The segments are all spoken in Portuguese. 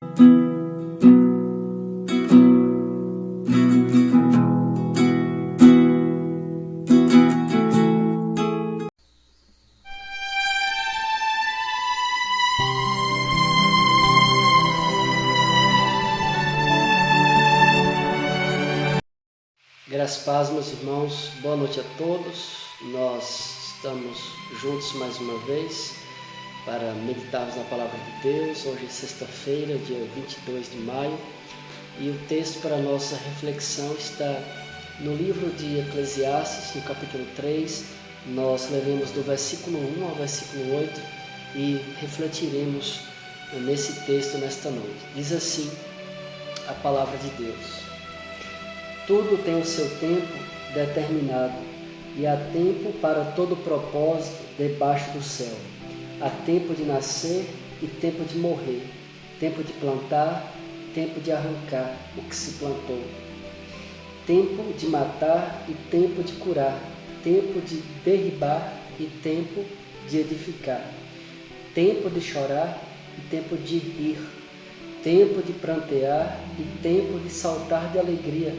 Graças a Deus, meus irmãos, boa noite a todos. Nós estamos juntos mais uma vez para meditarmos na Palavra de Deus. Hoje é sexta-feira, dia 22 de maio, e o texto para a nossa reflexão está no livro de Eclesiastes, no capítulo 3. Nós leremos do versículo 1 ao versículo 8 e refletiremos nesse texto nesta noite. Diz assim a Palavra de Deus: tudo tem o seu tempo determinado, e há tempo para todo propósito debaixo do céu. Há tempo de nascer e tempo de morrer, tempo de plantar, tempo de arrancar o que se plantou, tempo de matar e tempo de curar, tempo de derribar e tempo de edificar, tempo de chorar e tempo de rir, tempo de prantear e tempo de saltar de alegria,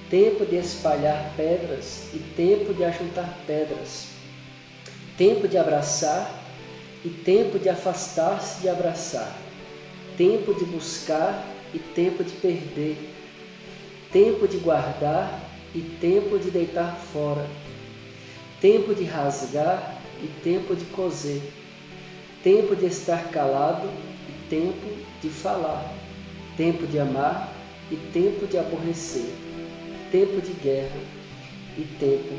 tempo de espalhar pedras e tempo de ajuntar pedras, tempo de abraçar e tempo de afastar-se de abraçar, tempo de buscar e tempo de perder, tempo de guardar e tempo de deitar fora, tempo de rasgar e tempo de coser, tempo de estar calado e tempo de falar, tempo de amar e tempo de aborrecer, tempo de guerra e tempo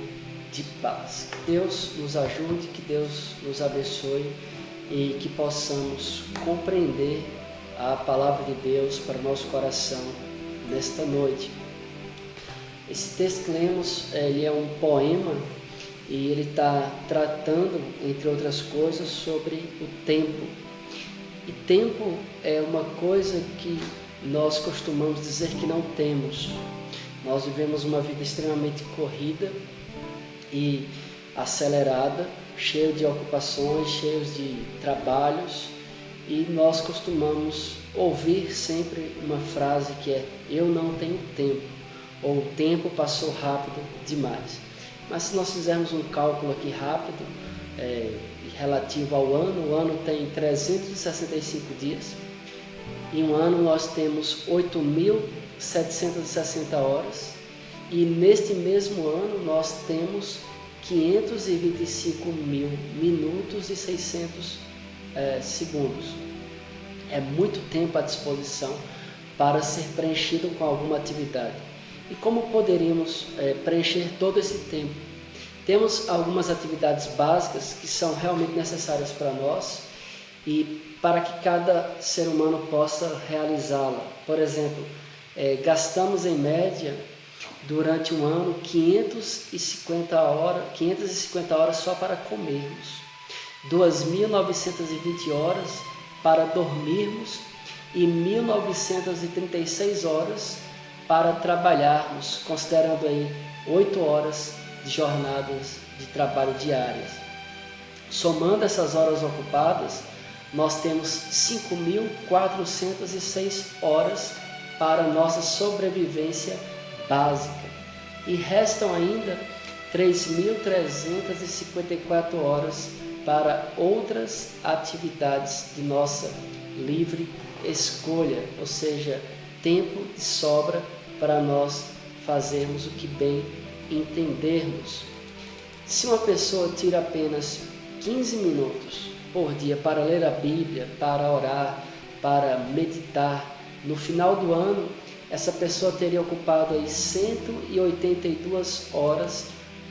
de paz. Que Deus nos ajude, que Deus nos abençoe e que possamos compreender a Palavra de Deus para o nosso coração nesta noite. Esse texto que lemos, ele é um poema e ele está tratando, entre outras coisas, sobre o tempo. E tempo é uma coisa que nós costumamos dizer que não temos. Nós vivemos uma vida extremamente corrida e acelerada, cheia de ocupações, cheios de trabalhos, e nós costumamos ouvir sempre uma frase que é: eu não tenho tempo, ou o tempo passou rápido demais. Mas se nós fizermos um cálculo aqui rápido, relativo ao ano, o ano tem 365 dias, e um ano nós temos 8.760 horas, e neste mesmo ano nós temos 525 mil minutos e 600 segundos. É muito tempo à disposição para ser preenchido com alguma atividade. E como poderíamos preencher todo esse tempo? Temos algumas atividades básicas que são realmente necessárias para nós e para que cada ser humano possa realizá-la. Por exemplo, gastamos em média durante um ano 550 horas só para comermos, 2.920 horas para dormirmos e 1.936 horas para trabalharmos, considerando aí 8 horas de jornadas de trabalho diárias. Somando essas horas ocupadas, nós temos 5.406 horas para nossa sobrevivência básica, e restam ainda 3.354 horas para outras atividades de nossa livre escolha, ou seja, tempo de sobra para nós fazermos o que bem entendermos. Se uma pessoa tira apenas 15 minutos por dia para ler a Bíblia, para orar, para meditar, no final do ano, essa pessoa teria ocupado aí 182 horas,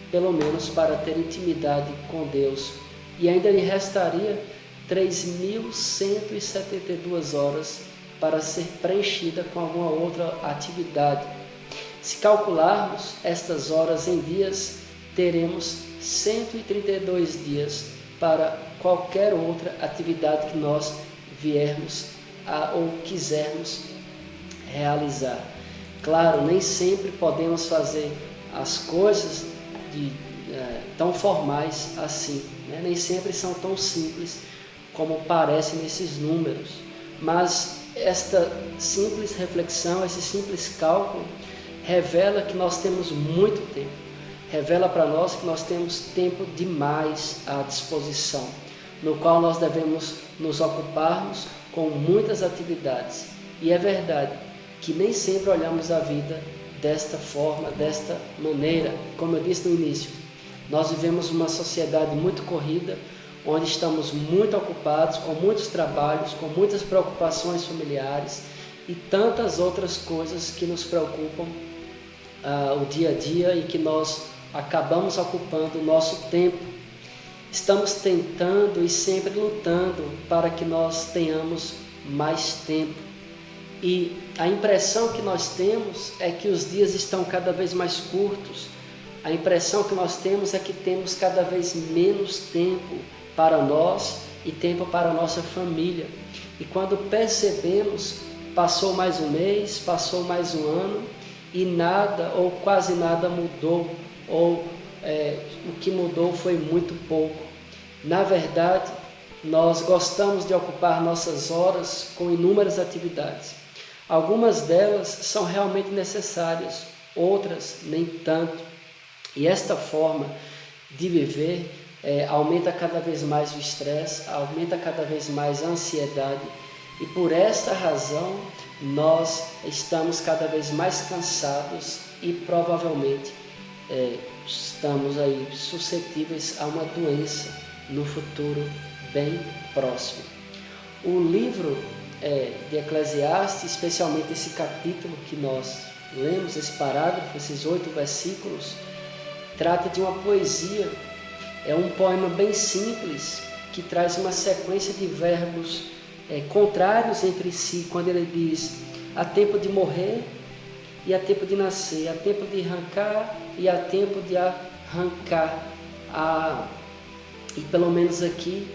pelo menos, para ter intimidade com Deus. E ainda lhe restaria 3.172 horas para ser preenchida com alguma outra atividade. Se calcularmos estas horas em dias, teremos 132 dias para qualquer outra atividade que nós viermos ou quisermos realizar. Claro, nem sempre podemos fazer as coisas tão formais assim, né? Nem sempre são tão simples como parecem nesses números, mas esta simples reflexão, esse simples cálculo, revela que nós temos muito tempo. Revela para nós que nós temos tempo demais à disposição, no qual nós devemos nos ocuparmos com muitas atividades. E é verdade que nem sempre olhamos a vida desta forma, desta maneira. Como eu disse no início, nós vivemos uma sociedade muito corrida, onde estamos muito ocupados, com muitos trabalhos, com muitas preocupações familiares e tantas outras coisas que nos preocupam o dia a dia e que nós acabamos ocupando o nosso tempo. Estamos tentando e sempre lutando para que nós tenhamos mais tempo. E a impressão que nós temos é que os dias estão cada vez mais curtos. A impressão que nós temos é que temos cada vez menos tempo para nós e tempo para a nossa família. E quando percebemos, passou mais um mês, passou mais um ano e nada ou quase nada mudou, ou o que mudou foi muito pouco. Na verdade, nós gostamos de ocupar nossas horas com inúmeras atividades. Algumas delas são realmente necessárias, outras nem tanto. E esta forma de viver aumenta cada vez mais o estresse, aumenta cada vez mais a ansiedade. E por esta razão, nós estamos cada vez mais cansados e provavelmente estamos aí suscetíveis a uma doença no futuro bem próximo. O livro de Eclesiastes, especialmente esse capítulo que nós lemos, esse parágrafo, esses 8 versículos, trata de uma poesia. É um poema bem simples que traz uma sequência de verbos contrários entre si, quando ele diz: há tempo de morrer e há tempo de nascer, há tempo de arrancar e há tempo de arrancar. E pelo menos aqui,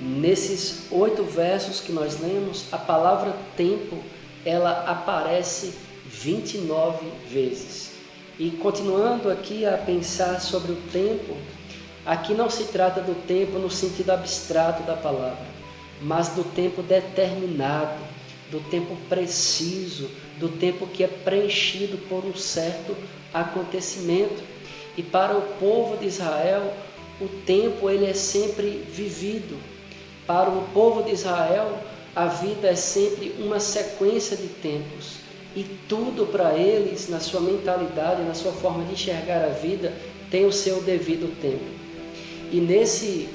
nesses 8 versos que nós lemos, a palavra tempo, ela aparece 29 vezes. E continuando aqui a pensar sobre o tempo, aqui não se trata do tempo no sentido abstrato da palavra, mas do tempo determinado, do tempo preciso, do tempo que é preenchido por um certo acontecimento. E para o povo de Israel, o tempo ele é sempre vivido. Para o povo de Israel, a vida é sempre uma sequência de tempos. E tudo para eles, na sua mentalidade, na sua forma de enxergar a vida, tem o seu devido tempo. E nesse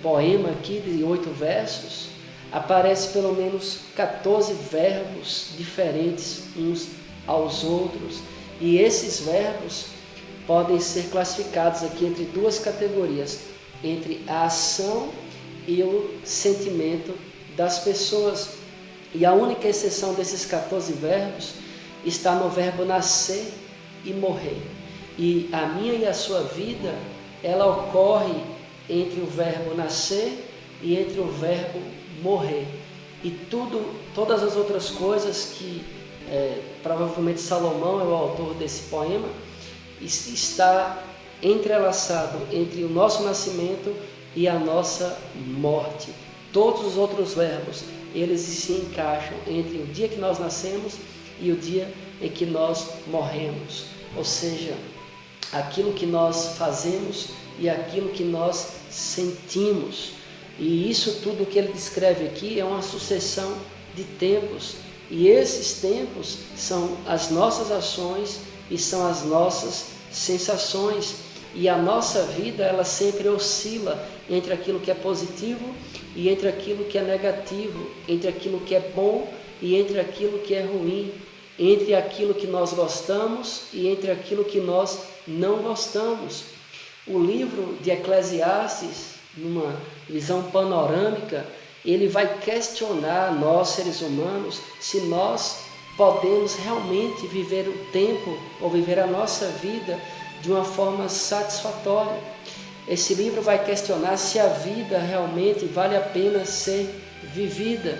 poema aqui de 8 versos, aparece pelo menos 14 verbos diferentes uns aos outros. E esses verbos podem ser classificados aqui entre 2 categorias, entre a ação e o sentimento das pessoas. E a única exceção desses 14 verbos está no verbo nascer e morrer. E a minha e a sua vida, ela ocorre entre o verbo nascer e entre o verbo morrer. E todas as outras coisas que provavelmente Salomão é o autor desse poema, está entrelaçado entre o nosso nascimento e a nossa morte. Todos os outros verbos, eles se encaixam entre o dia que nós nascemos e o dia em que nós morremos. Ou seja, aquilo que nós fazemos e aquilo que nós sentimos. E isso tudo que ele descreve aqui é uma sucessão de tempos. E esses tempos são as nossas ações e são as nossas sensações. E a nossa vida, ela sempre oscila entre aquilo que é positivo e entre aquilo que é negativo, entre aquilo que é bom e entre aquilo que é ruim, entre aquilo que nós gostamos e entre aquilo que nós não gostamos. O livro de Eclesiastes, numa visão panorâmica, ele vai questionar nós, seres humanos, se nós podemos realmente viver o tempo ou viver a nossa vida de uma forma satisfatória. Esse livro vai questionar se a vida realmente vale a pena ser vivida,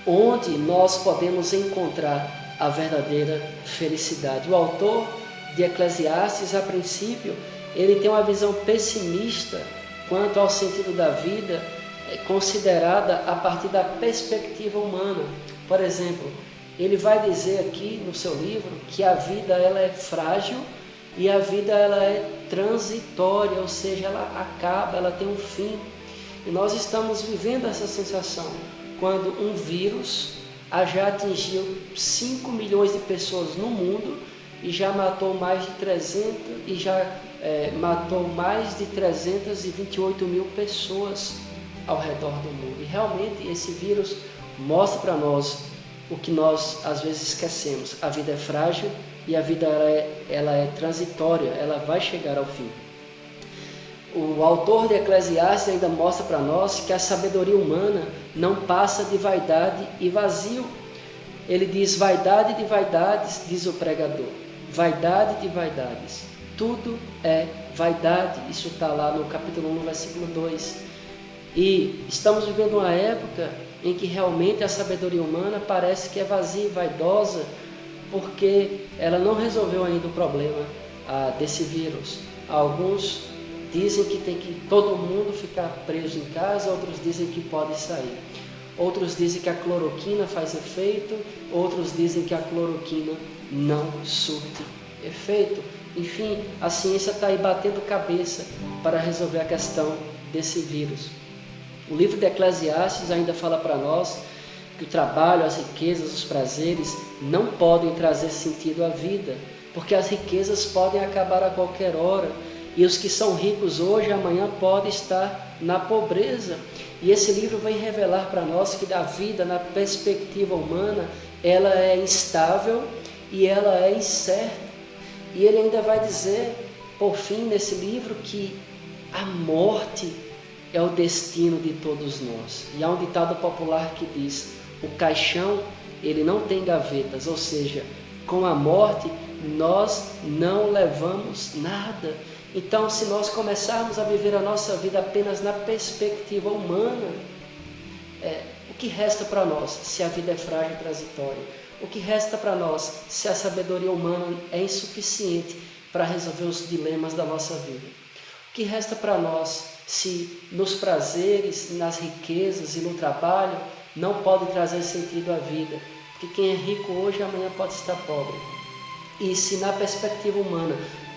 onde nós podemos encontrar a verdadeira felicidade. O autor de Eclesiastes, a princípio, ele tem uma visão pessimista quanto ao sentido da vida, considerada a partir da perspectiva humana. Por exemplo, ele vai dizer aqui no seu livro que a vida ela é frágil e a vida ela é transitória, ou seja, ela acaba, ela tem um fim. E nós estamos vivendo essa sensação quando um vírus já atingiu 5 milhões de pessoas no mundo e já matou mais de 328 mil pessoas ao redor do mundo. E realmente esse vírus mostra para nós o que nós às vezes esquecemos. A vida é frágil e a vida ela é transitória, ela vai chegar ao fim. O autor de Eclesiastes ainda mostra para nós que a sabedoria humana não passa de vaidade e vazio. Ele diz: vaidade de vaidades, diz o pregador. Vaidade de vaidades. Tudo é vaidade. Isso está lá no capítulo 1, versículo 2. E estamos vivendo uma época em que realmente a sabedoria humana parece que é vazia e vaidosa, porque ela não resolveu ainda o problema desse vírus. Alguns dizem que tem que todo mundo ficar preso em casa, outros dizem que pode sair. Outros dizem que a cloroquina faz efeito, outros dizem que a cloroquina não surte efeito. Enfim, a ciência está aí batendo cabeça para resolver a questão desse vírus. O livro de Eclesiastes ainda fala para nós que o trabalho, as riquezas, os prazeres não podem trazer sentido à vida, porque as riquezas podem acabar a qualquer hora. E os que são ricos hoje, amanhã podem estar na pobreza. E esse livro vem revelar para nós que a vida, na perspectiva humana, ela é instável e ela é incerta. E ele ainda vai dizer, por fim, nesse livro, que a morte é o destino de todos nós. E há um ditado popular que diz: o caixão, ele não tem gavetas, ou seja, com a morte nós não levamos nada. Então, se nós começarmos a viver a nossa vida apenas na perspectiva humana, o que resta para nós se a vida é frágil e transitória? O que resta para nós se a sabedoria humana é insuficiente para resolver os dilemas da nossa vida? O que resta para nós se nos prazeres, nas riquezas e no trabalho não pode trazer sentido à vida? Porque quem é rico hoje, amanhã pode estar pobre. E se na perspectiva humana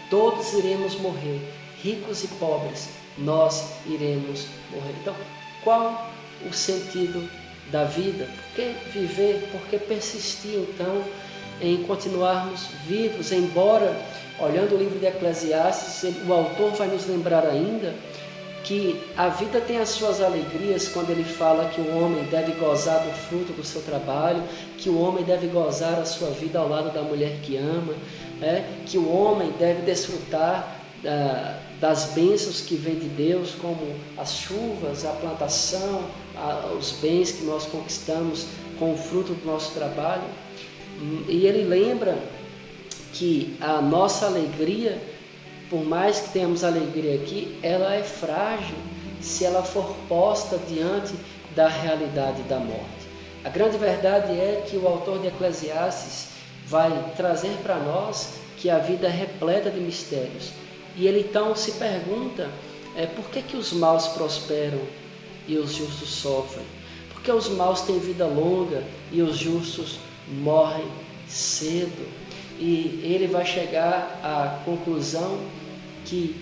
todos iremos morrer, ricos e pobres, nós iremos morrer. Então, qual o sentido da vida? Por que viver? Por que persistir, então, em continuarmos vivos? Embora, olhando o livro de Eclesiastes, o autor vai nos lembrar ainda que a vida tem as suas alegrias quando ele fala que o homem deve gozar do fruto do seu trabalho, que o homem deve gozar a sua vida ao lado da mulher que ama, que o homem deve desfrutar das bênçãos que vêm de Deus, como as chuvas, a plantação, os bens que nós conquistamos com o fruto do nosso trabalho. E ele lembra que a nossa alegria, por mais que tenhamos alegria aqui, ela é frágil se ela for posta diante da realidade da morte. A grande verdade é que o autor de Eclesiastes vai trazer para nós que a vida é repleta de mistérios. E ele então se pergunta, por que os maus prosperam e os justos sofrem? Por que os maus têm vida longa e os justos morrem cedo? E ele vai chegar à conclusão que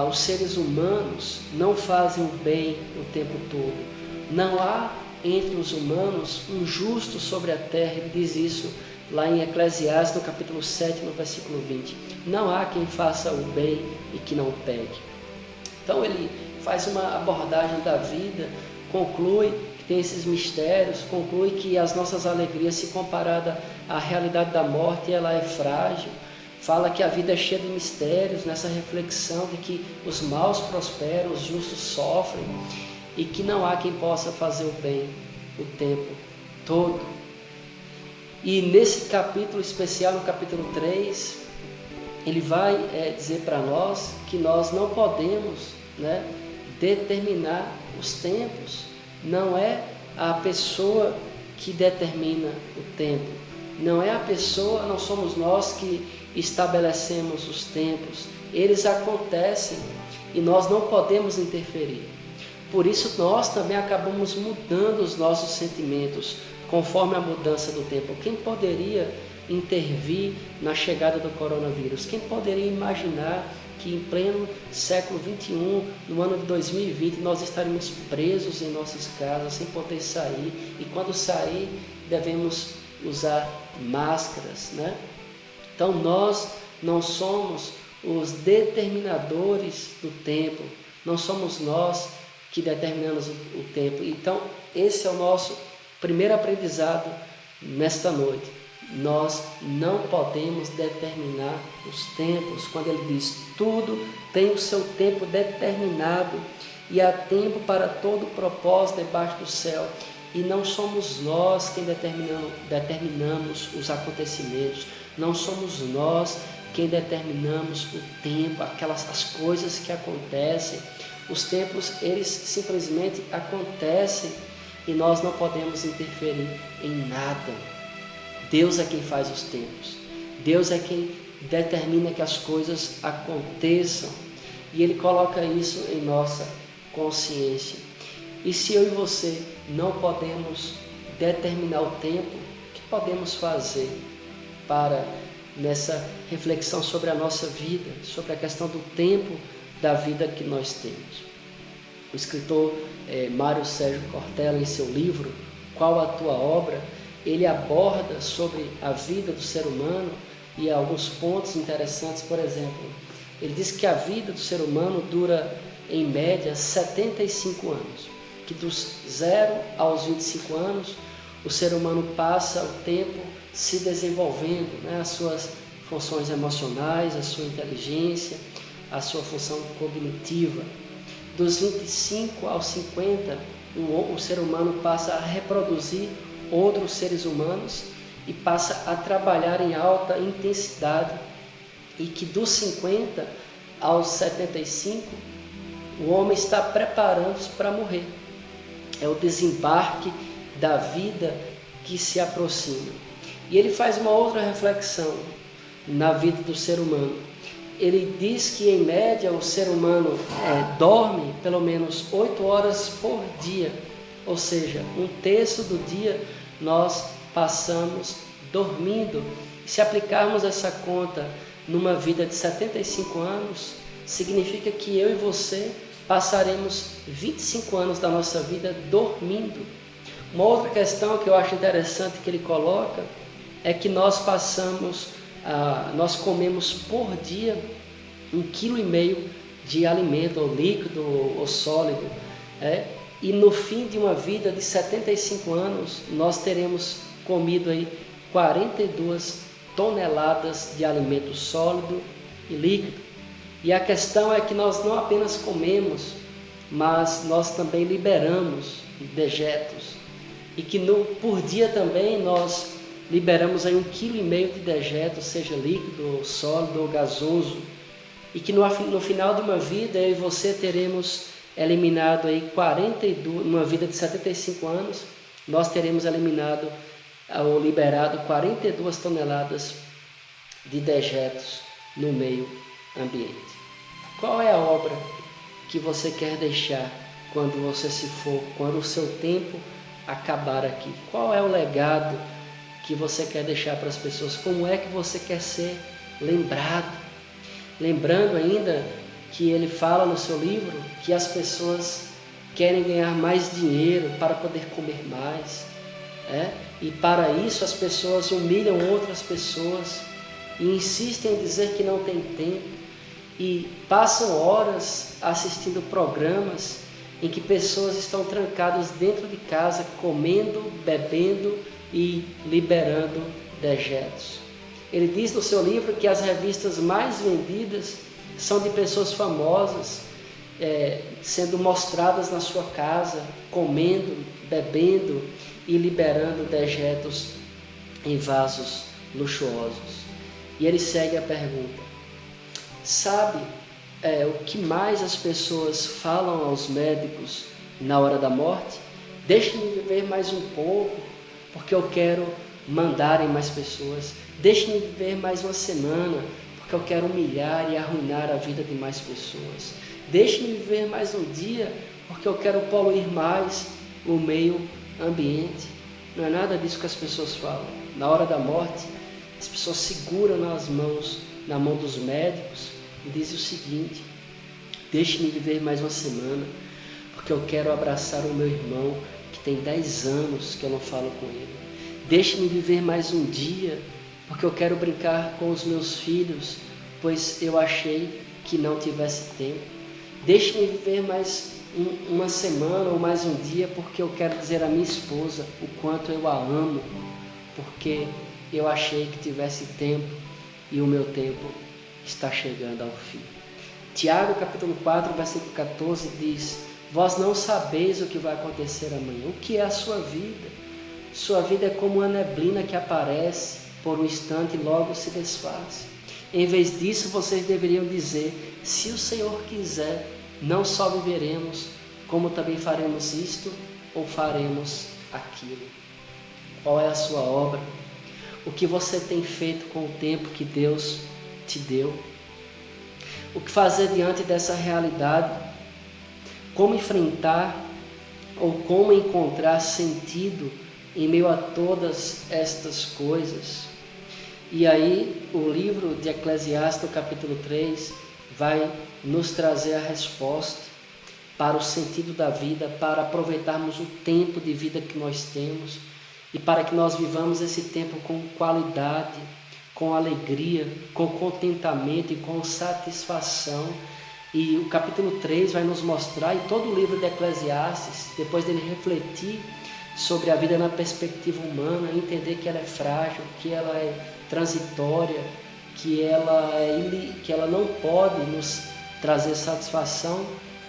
os seres humanos não fazem o bem o tempo todo. Não há entre os humanos um justo sobre a terra. Ele diz isso lá em Eclesiastes, no capítulo 7, no versículo 20. Não há quem faça o bem e que não pegue. Então ele faz uma abordagem da vida, conclui que tem esses mistérios, conclui que as nossas alegrias, se comparada à realidade da morte, ela é frágil. Fala que a vida é cheia de mistérios, nessa reflexão de que os maus prosperam, os justos sofrem, e que não há quem possa fazer o bem o tempo todo. E nesse capítulo especial, no capítulo 3, ele vai dizer para nós que nós não podemos determinar os tempos. Não é a pessoa que determina o tempo. Não é a pessoa, não somos nós que estabelecemos os tempos. Eles acontecem e nós não podemos interferir. por isso nós também acabamos mudando os nossos sentimentos conforme a mudança do tempo. Quem poderia intervir na chegada do coronavírus? Quem poderia imaginar que em pleno século XXI, no ano de 2020, nós estaremos presos em nossas casas, sem poder sair, e quando sair devemos usar máscaras, né? Então nós não somos os determinadores do tempo, não somos nós que determinamos o tempo. Então esse é o nosso primeiro aprendizado nesta noite. Nós não podemos determinar os tempos. Quando ele diz tudo tem o seu tempo determinado e há tempo para todo propósito debaixo do céu. E não somos nós quem determinamos os acontecimentos, não somos nós quem determinamos o tempo, as coisas que acontecem. Os tempos, eles simplesmente acontecem e nós não podemos interferir em nada. Deus é quem faz os tempos, Deus é quem determina que as coisas aconteçam e Ele coloca isso em nossa consciência. E se eu e você não podemos determinar o tempo, o que podemos fazer para, nessa reflexão sobre a nossa vida, sobre a questão do tempo da vida que nós temos? O escritor Mário Sérgio Cortella, em seu livro Qual a Tua Obra?, ele aborda sobre a vida do ser humano e alguns pontos interessantes. Por exemplo, ele diz que a vida do ser humano dura em média 75 anos, que dos 0 aos 25 anos o ser humano passa o tempo se desenvolvendo, né? As suas funções emocionais, a sua inteligência, a sua função cognitiva. Dos 25 aos 50 o ser humano passa a reproduzir outros seres humanos e passa a trabalhar em alta intensidade, e que dos 50 aos 75 o homem está preparando-se para morrer. É o desembarque da vida que se aproxima. E ele faz uma outra reflexão na vida do ser humano. Ele diz que em média o ser humano dorme pelo menos 8 horas por dia, ou seja, 1/3 do dia nós passamos dormindo. Se aplicarmos essa conta numa vida de 75 anos, significa que eu e você passaremos 25 anos da nossa vida dormindo. Uma outra questão que eu acho interessante que ele coloca é que nós comemos por dia 1,5 kg de alimento, ou líquido ou sólido, e no fim de uma vida de 75 anos, nós teremos comido aí 42 toneladas de alimento sólido e líquido. E a questão é que nós não apenas comemos, mas nós também liberamos dejetos. E que por dia também nós liberamos aí 1,5 kg de dejetos, seja líquido, ou sólido ou gasoso. E que no final de uma vida eu e você teremos eliminado aí 42, numa vida de 75 anos, nós teremos eliminado ou liberado 42 toneladas de dejetos no meio ambiente. Qual é a obra que você quer deixar quando você se for, quando o seu tempo acabar aqui? Qual é o legado que você quer deixar para as pessoas? Como é que você quer ser lembrado? Lembrando ainda que ele fala no seu livro que as pessoas querem ganhar mais dinheiro para poder comer mais, e para isso as pessoas humilham outras pessoas e insistem em dizer que não tem tempo e passam horas assistindo programas em que pessoas estão trancadas dentro de casa, comendo, bebendo e liberando dejetos. Ele diz no seu livro que as revistas mais vendidas são de pessoas famosas, sendo mostradas na sua casa, comendo, bebendo e liberando dejetos em vasos luxuosos. E ele segue a pergunta: sabe o que mais as pessoas falam aos médicos na hora da morte? Deixe-me viver mais um pouco, porque eu quero mandar em mais pessoas. Deixe-me viver mais uma semana, porque eu quero humilhar e arruinar a vida de mais pessoas. Deixe-me viver mais um dia, porque eu quero poluir mais o meio ambiente. Não é nada disso que as pessoas falam. Na hora da morte, as pessoas seguram na mão dos médicos e dizem o seguinte: deixe-me viver mais uma semana, porque eu quero abraçar o meu irmão que tem 10 anos que eu não falo com ele. Deixe-me viver mais um dia, porque eu quero brincar com os meus filhos, pois eu achei que não tivesse tempo. Deixe-me viver mais uma semana ou mais um dia, porque eu quero dizer à minha esposa o quanto eu a amo, porque eu achei que tivesse tempo e o meu tempo está chegando ao fim. Tiago capítulo 4, versículo 14 diz: vós não sabeis o que vai acontecer amanhã. O que é a sua vida? Sua vida é como uma neblina que aparece por um instante e logo se desfaz. Em vez disso, vocês deveriam dizer: se o Senhor quiser, não só viveremos, como também faremos isto ou faremos aquilo. Qual é a sua obra? O que você tem feito com o tempo que Deus te deu? O que fazer diante dessa realidade? Como enfrentar ou como encontrar sentido em meio a todas estas coisas? E aí o livro de Eclesiastes, capítulo 3, vai nos trazer a resposta para o sentido da vida, para aproveitarmos o tempo de vida que nós temos e para que nós vivamos esse tempo com qualidade, com alegria, com contentamento e com satisfação. E o capítulo 3 vai nos mostrar, e todo o livro de Eclesiastes, depois dele refletir sobre a vida na perspectiva humana, entender que ela é frágil, que ela é transitória, que ela não pode nos trazer satisfação,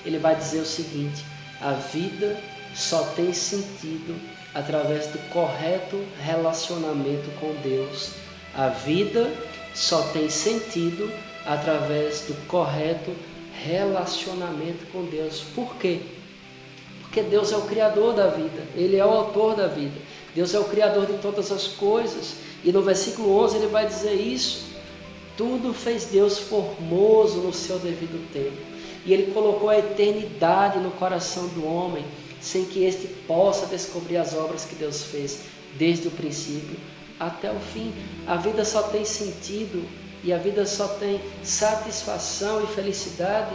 ele vai dizer o seguinte: a vida só tem sentido através do correto relacionamento com Deus. A vida só tem sentido através do correto relacionamento com Deus. Por quê? Porque Deus é o Criador da vida, Ele é o autor da vida, Deus é o Criador de todas as coisas. E no versículo 11 ele vai dizer isso: tudo fez Deus formoso no seu devido tempo. E Ele colocou a eternidade no coração do homem, sem que este possa descobrir as obras que Deus fez desde o princípio até o fim. A vida só tem sentido e a vida só tem satisfação e felicidade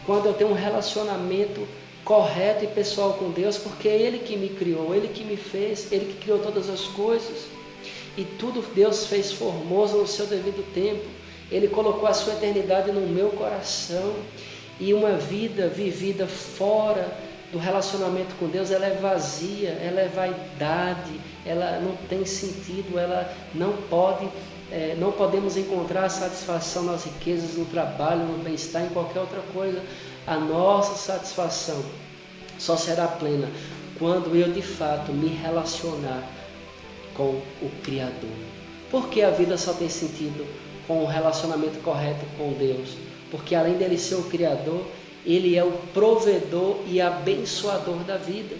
quando eu tenho um relacionamento correto e pessoal com Deus, porque é Ele que me criou, Ele que me fez, Ele que criou todas as coisas. E tudo Deus fez formoso no seu devido tempo. Ele colocou a sua eternidade no meu coração. E uma vida vivida fora do relacionamento com Deus, ela é vazia, ela é vaidade, ela não tem sentido, ela não podemos encontrar satisfação nas riquezas, no trabalho, no bem-estar, em qualquer outra coisa. A nossa satisfação só será plena quando eu de fato me relacionar com o Criador. Porque a vida só tem sentido com o relacionamento correto com Deus? Porque além dele ser o Criador, Ele é o provedor e abençoador da vida.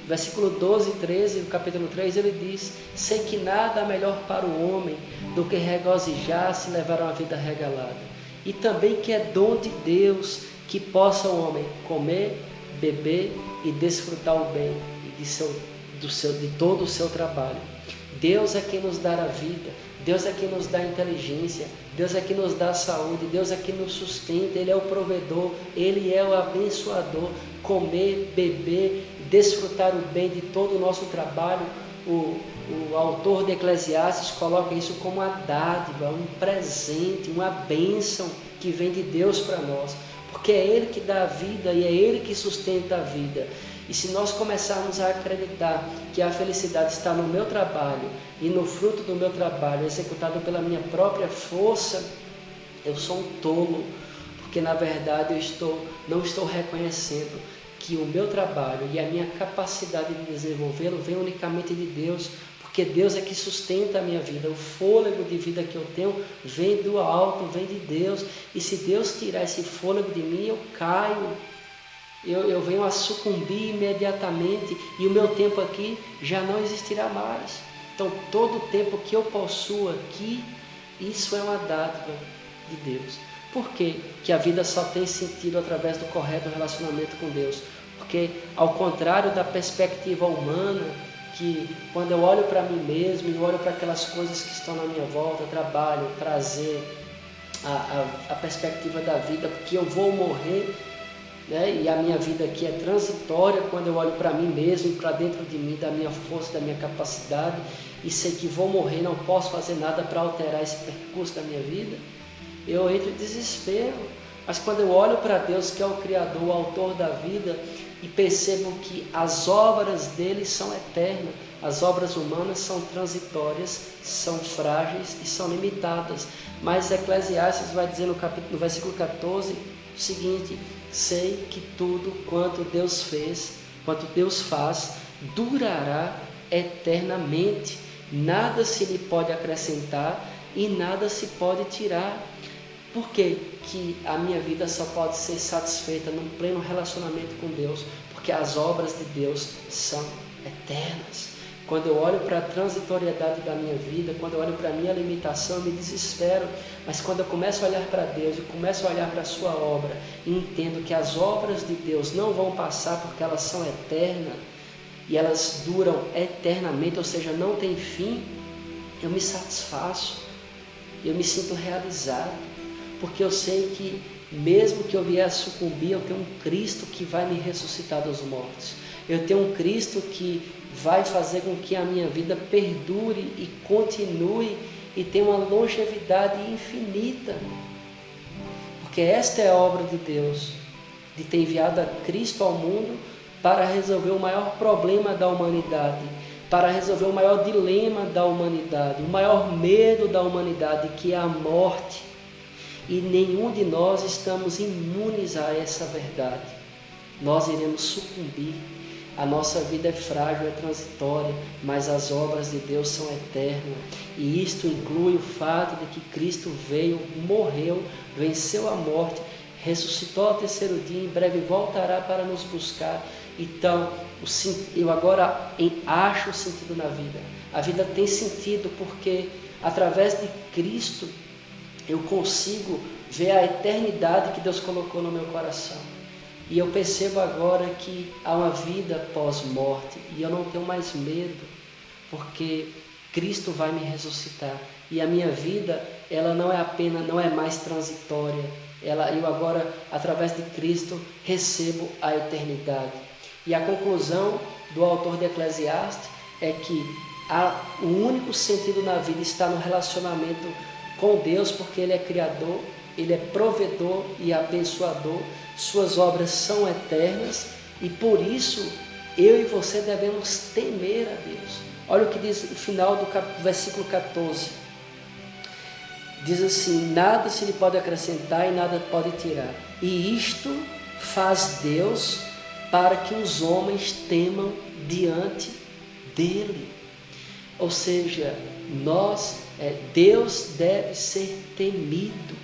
Versículo 12 e 13 do capítulo 3, ele diz: sei que nada há melhor para o homem do que regozijar-se e levar uma vida regalada. E também que é dom de Deus que possa o homem comer, beber e desfrutar o bem de todo o seu trabalho. Deus é quem nos dá a vida, Deus é quem nos dá a inteligência, Deus é quem nos dá a saúde, Deus é quem nos sustenta, Ele é o provedor, Ele é o abençoador. Comer, beber, desfrutar o bem de todo o nosso trabalho. O autor de Eclesiastes coloca isso como uma dádiva, um presente, uma bênção que vem de Deus para nós, porque é Ele que dá a vida e é Ele que sustenta a vida. E se nós começarmos a acreditar que a felicidade está no meu trabalho e no fruto do meu trabalho, executado pela minha própria força, eu sou um tolo, porque na verdade não estou reconhecendo que o meu trabalho e a minha capacidade de desenvolvê-lo vem unicamente de Deus, porque Deus é que sustenta a minha vida. O fôlego de vida que eu tenho vem do alto, vem de Deus, e se Deus tirar esse fôlego de mim, eu caio. Eu venho a sucumbir imediatamente e o meu tempo aqui já não existirá mais. Então todo o tempo que eu possuo aqui, isso é uma dádiva de Deus. Por quê? Que a vida só tem sentido através do correto relacionamento com Deus? Porque, ao contrário da perspectiva humana, que quando eu olho para mim mesmo e olho para aquelas coisas que estão na minha volta, trabalho, prazer, a perspectiva da vida, porque eu vou morrer, né? E a minha vida aqui é transitória, quando eu olho para mim mesmo, para dentro de mim, da minha força, da minha capacidade, e sei que vou morrer, não posso fazer nada para alterar esse percurso da minha vida, eu entro em desespero. Mas quando eu olho para Deus, que é o Criador, o Autor da vida, e percebo que as obras dele são eternas, as obras humanas são transitórias, são frágeis e são limitadas. Mas Eclesiastes vai dizer no versículo 14 o seguinte: sei que tudo quanto Deus fez, quanto Deus faz, durará eternamente. Nada se lhe pode acrescentar e nada se pode tirar. Por que a minha vida só pode ser satisfeita num pleno relacionamento com Deus? Porque as obras de Deus são eternas. Quando eu olho para a transitoriedade da minha vida, quando eu olho para a minha limitação, eu me desespero. Mas quando eu começo a olhar para Deus e começo a olhar para a sua obra e entendo que as obras de Deus não vão passar porque elas são eternas e elas duram eternamente, ou seja, não tem fim, eu me satisfaço, eu me sinto realizado, porque eu sei que mesmo que eu vier a sucumbir, eu tenho um Cristo que vai me ressuscitar dos mortos. Eu tenho um Cristo que vai fazer com que a minha vida perdure e continue e tenha uma longevidade infinita. Porque esta é a obra de Deus, de ter enviado a Cristo ao mundo para resolver o maior problema da humanidade, para resolver o maior dilema da humanidade, o maior medo da humanidade, que é a morte. E nenhum de nós estamos imunes a essa verdade. Nós iremos sucumbir. A nossa vida é frágil, é transitória, mas as obras de Deus são eternas. E isto inclui o fato de que Cristo veio, morreu, venceu a morte, ressuscitou ao terceiro dia, em breve voltará para nos buscar. Então, eu agora acho o sentido na vida. A vida tem sentido porque, através de Cristo, eu consigo ver a eternidade que Deus colocou no meu coração. E eu percebo agora que há uma vida pós-morte e eu não tenho mais medo, porque Cristo vai me ressuscitar. E a minha vida, ela não é mais transitória. Eu agora, através de Cristo, recebo a eternidade. E a conclusão do autor de Eclesiastes é que o único sentido na vida está no relacionamento com Deus, porque Ele é Criador, Ele é provedor e abençoador, suas obras são eternas e por isso eu e você devemos temer a Deus. Olha o que diz no final do versículo 14. Diz assim: nada se lhe pode acrescentar e nada pode tirar. E isto faz Deus para que os homens temam diante dele. Ou seja, Deus deve ser temido.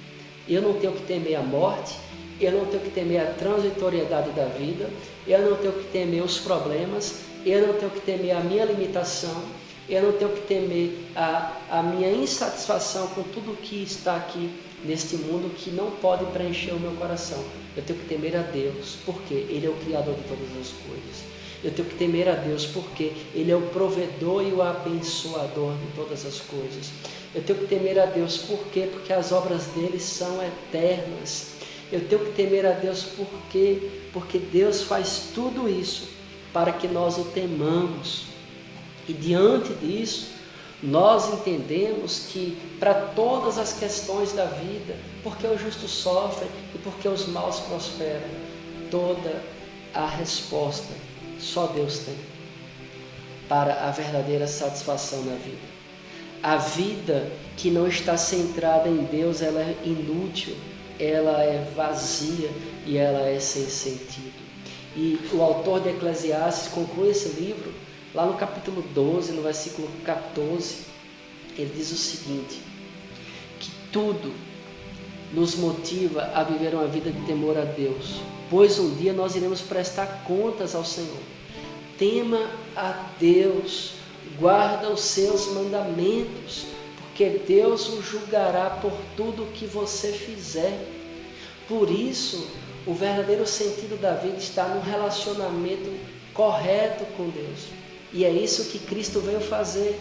Eu não tenho que temer a morte, eu não tenho que temer a transitoriedade da vida, eu não tenho que temer os problemas, eu não tenho que temer a minha limitação, eu não tenho que temer a minha insatisfação com tudo que está aqui neste mundo que não pode preencher o meu coração. Eu tenho que temer a Deus, porque Ele é o Criador de todas as coisas. Eu tenho que temer a Deus porque Ele é o provedor e o abençoador de todas as coisas. Eu tenho que temer a Deus porque as obras dele são eternas. Eu tenho que temer a Deus porque Deus faz tudo isso para que nós o temamos. E diante disso, nós entendemos que para todas as questões da vida, porque o justo sofre e porque os maus prosperam, toda a resposta só Deus tem para a verdadeira satisfação na vida. A vida que não está centrada em Deus, ela é inútil, ela é vazia e ela é sem sentido. E o autor de Eclesiastes conclui esse livro lá no capítulo 12, no versículo 14, ele diz o seguinte: que tudo nos motiva a viver uma vida de temor a Deus, pois um dia nós iremos prestar contas ao Senhor. Tema a Deus, guarda os seus mandamentos, porque Deus o julgará por tudo o que você fizer. Por isso, o verdadeiro sentido da vida está no relacionamento correto com Deus. E é isso que Cristo veio fazer.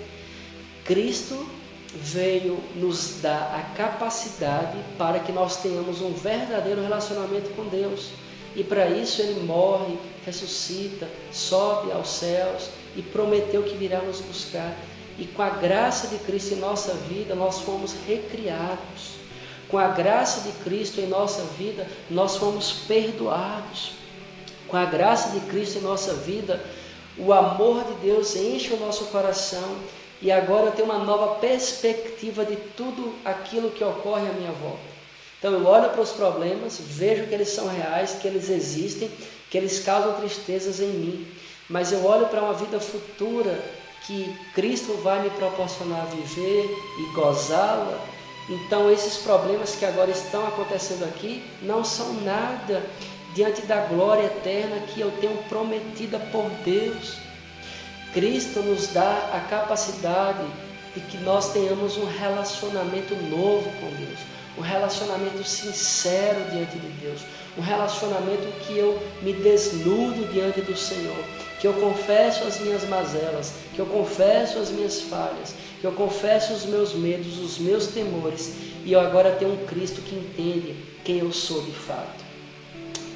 Cristo veio nos dar a capacidade para que nós tenhamos um verdadeiro relacionamento com Deus. E para isso Ele morre, ressuscita, sobe aos céus e prometeu que virá nos buscar. E com a graça de Cristo em nossa vida, nós fomos recriados. Com a graça de Cristo em nossa vida, nós fomos perdoados. Com a graça de Cristo em nossa vida, o amor de Deus enche o nosso coração. E agora eu tenho uma nova perspectiva de tudo aquilo que ocorre à minha volta. Então eu olho para os problemas, vejo que eles são reais, que eles existem, que eles causam tristezas em mim. Mas eu olho para uma vida futura que Cristo vai me proporcionar viver e gozá-la. Então esses problemas que agora estão acontecendo aqui não são nada diante da glória eterna que eu tenho prometida por Deus. Cristo nos dá a capacidade de que nós tenhamos um relacionamento novo com Deus, um relacionamento sincero diante de Deus, um relacionamento que eu me desnudo diante do Senhor, que eu confesso as minhas mazelas, que eu confesso as minhas falhas, que eu confesso os meus medos, os meus temores, e eu agora tenho um Cristo que entende quem eu sou de fato.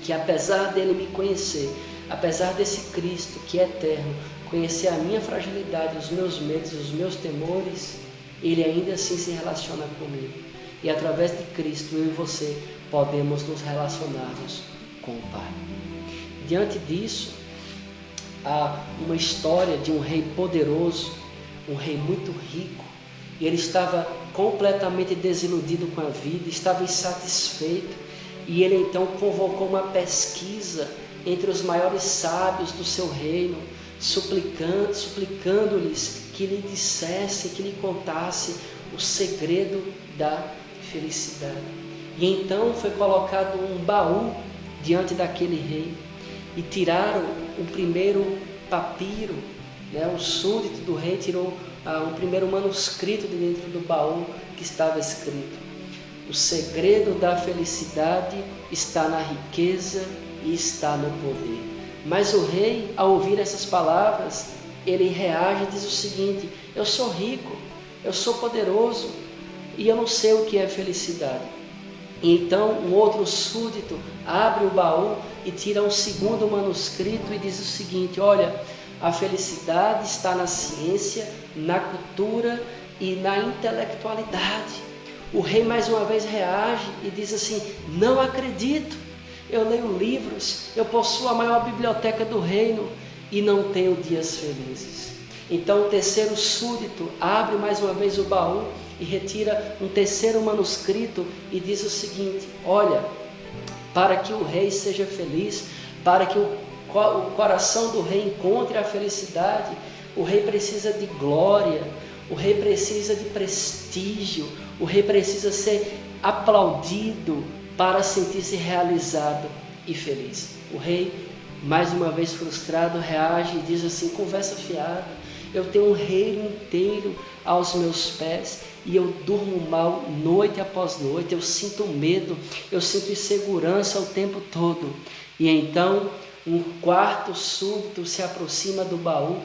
Que apesar dele me conhecer, apesar desse Cristo que é eterno, conhecer a minha fragilidade, os meus medos, os meus temores, Ele ainda assim se relaciona comigo. E através de Cristo, eu e você podemos nos relacionarmos com o Pai. Diante disso, há uma história de um rei poderoso, um rei muito rico, e ele estava completamente desiludido com a vida, estava insatisfeito, e ele então convocou uma pesquisa entre os maiores sábios do seu reino, suplicando-lhes que lhe dissessem, que lhe contasse o segredo da felicidade. E então foi colocado um baú diante daquele rei e tiraram o primeiro papiro, o súdito do rei tirou o primeiro manuscrito de dentro do baú que estava escrito: o segredo da felicidade está na riqueza e está no poder. Mas o rei, ao ouvir essas palavras, ele reage e diz o seguinte: eu sou rico, eu sou poderoso e eu não sei o que é felicidade. E então um outro súdito abre o baú e tira um segundo manuscrito e diz o seguinte: olha, a felicidade está na ciência, na cultura e na intelectualidade. O rei mais uma vez reage e diz assim: não acredito. Eu leio livros, eu possuo a maior biblioteca do reino e não tenho dias felizes. Então o terceiro súdito abre mais uma vez o baú e retira um terceiro manuscrito e diz o seguinte: olha, para que o rei seja feliz, para que o coração do rei encontre a felicidade, o rei precisa de glória, o rei precisa de prestígio, o rei precisa ser aplaudido para sentir-se realizado e feliz. O rei, mais uma vez frustrado, reage e diz assim: conversa fiada, eu tenho um reino inteiro aos meus pés e eu durmo mal noite após noite, eu sinto medo, eu sinto insegurança o tempo todo. E então um quarto súdito se aproxima do baú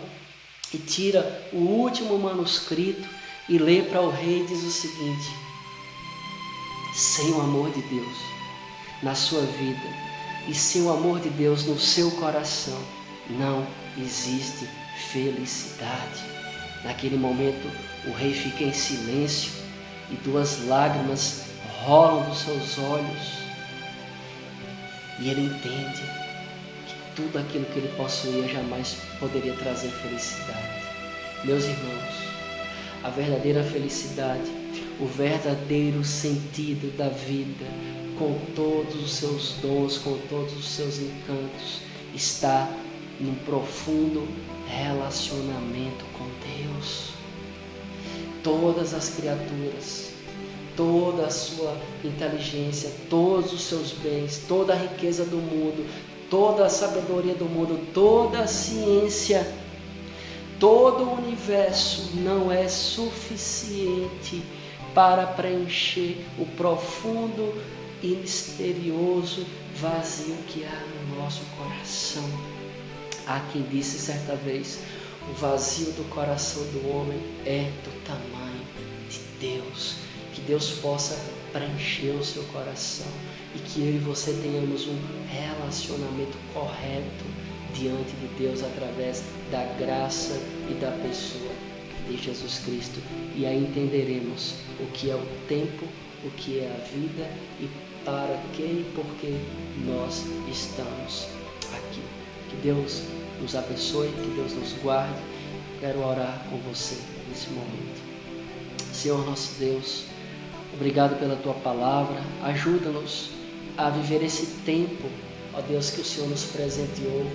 e tira o último manuscrito e lê para o rei e diz o seguinte: sem o amor de Deus na sua vida e sem o amor de Deus no seu coração, não existe felicidade. Naquele momento, o rei fica em silêncio e 2 lágrimas rolam dos seus olhos. E ele entende que tudo aquilo que ele possuía jamais poderia trazer felicidade. Meus irmãos, a verdadeira felicidade, o verdadeiro sentido da vida, com todos os seus dons, com todos os seus encantos, está num profundo relacionamento com Deus. Todas as criaturas, toda a sua inteligência, todos os seus bens, toda a riqueza do mundo, toda a sabedoria do mundo, toda a ciência, todo o universo não é suficiente para preencher o profundo e misterioso, vazio que há no nosso coração. Há quem disse certa vez, o vazio do coração do homem é do tamanho de Deus. Que Deus possa preencher o seu coração e que eu e você tenhamos um relacionamento correto diante de Deus através da graça e da pessoa de Jesus Cristo. E aí entenderemos o que é o tempo, o que é a vida e para que e por que nós estamos aqui. Que Deus nos abençoe, que Deus nos guarde. Quero orar com você nesse momento. Senhor nosso Deus, obrigado pela Tua palavra. Ajuda-nos a viver esse tempo, ó Deus, que o Senhor nos presenteou,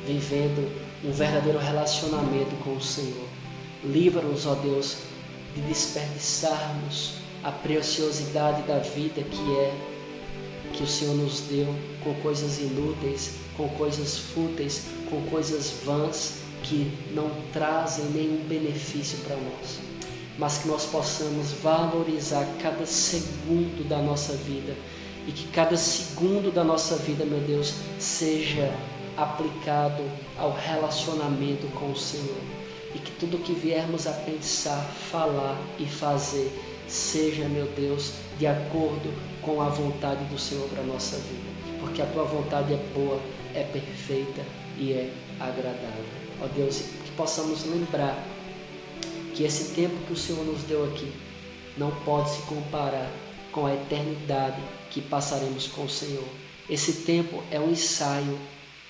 vivendo um verdadeiro relacionamento com o Senhor. Livra-nos, ó Deus, de desperdiçarmos a preciosidade da vida que o Senhor nos deu com coisas inúteis, com coisas fúteis, com coisas vãs que não trazem nenhum benefício para nós, mas que nós possamos valorizar cada segundo da nossa vida e que cada segundo da nossa vida, meu Deus, seja aplicado ao relacionamento com o Senhor e que tudo que viermos a pensar, falar e fazer seja, meu Deus, de acordo com a vontade do Senhor para a nossa vida, porque a Tua vontade é boa, é perfeita e é agradável. Ó Deus, que possamos lembrar que esse tempo que o Senhor nos deu aqui não pode se comparar com a eternidade que passaremos com o Senhor. Esse tempo é um ensaio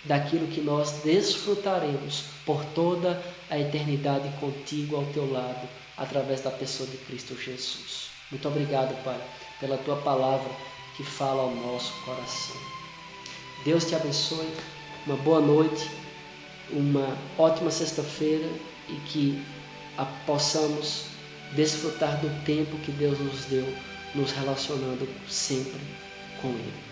daquilo que nós desfrutaremos por toda a eternidade contigo ao teu lado, através da pessoa de Cristo Jesus. Muito obrigado, Pai, pela Tua palavra que fala ao nosso coração. Deus te abençoe, uma boa noite, uma ótima sexta-feira e que possamos desfrutar do tempo que Deus nos deu, nos relacionando sempre com Ele.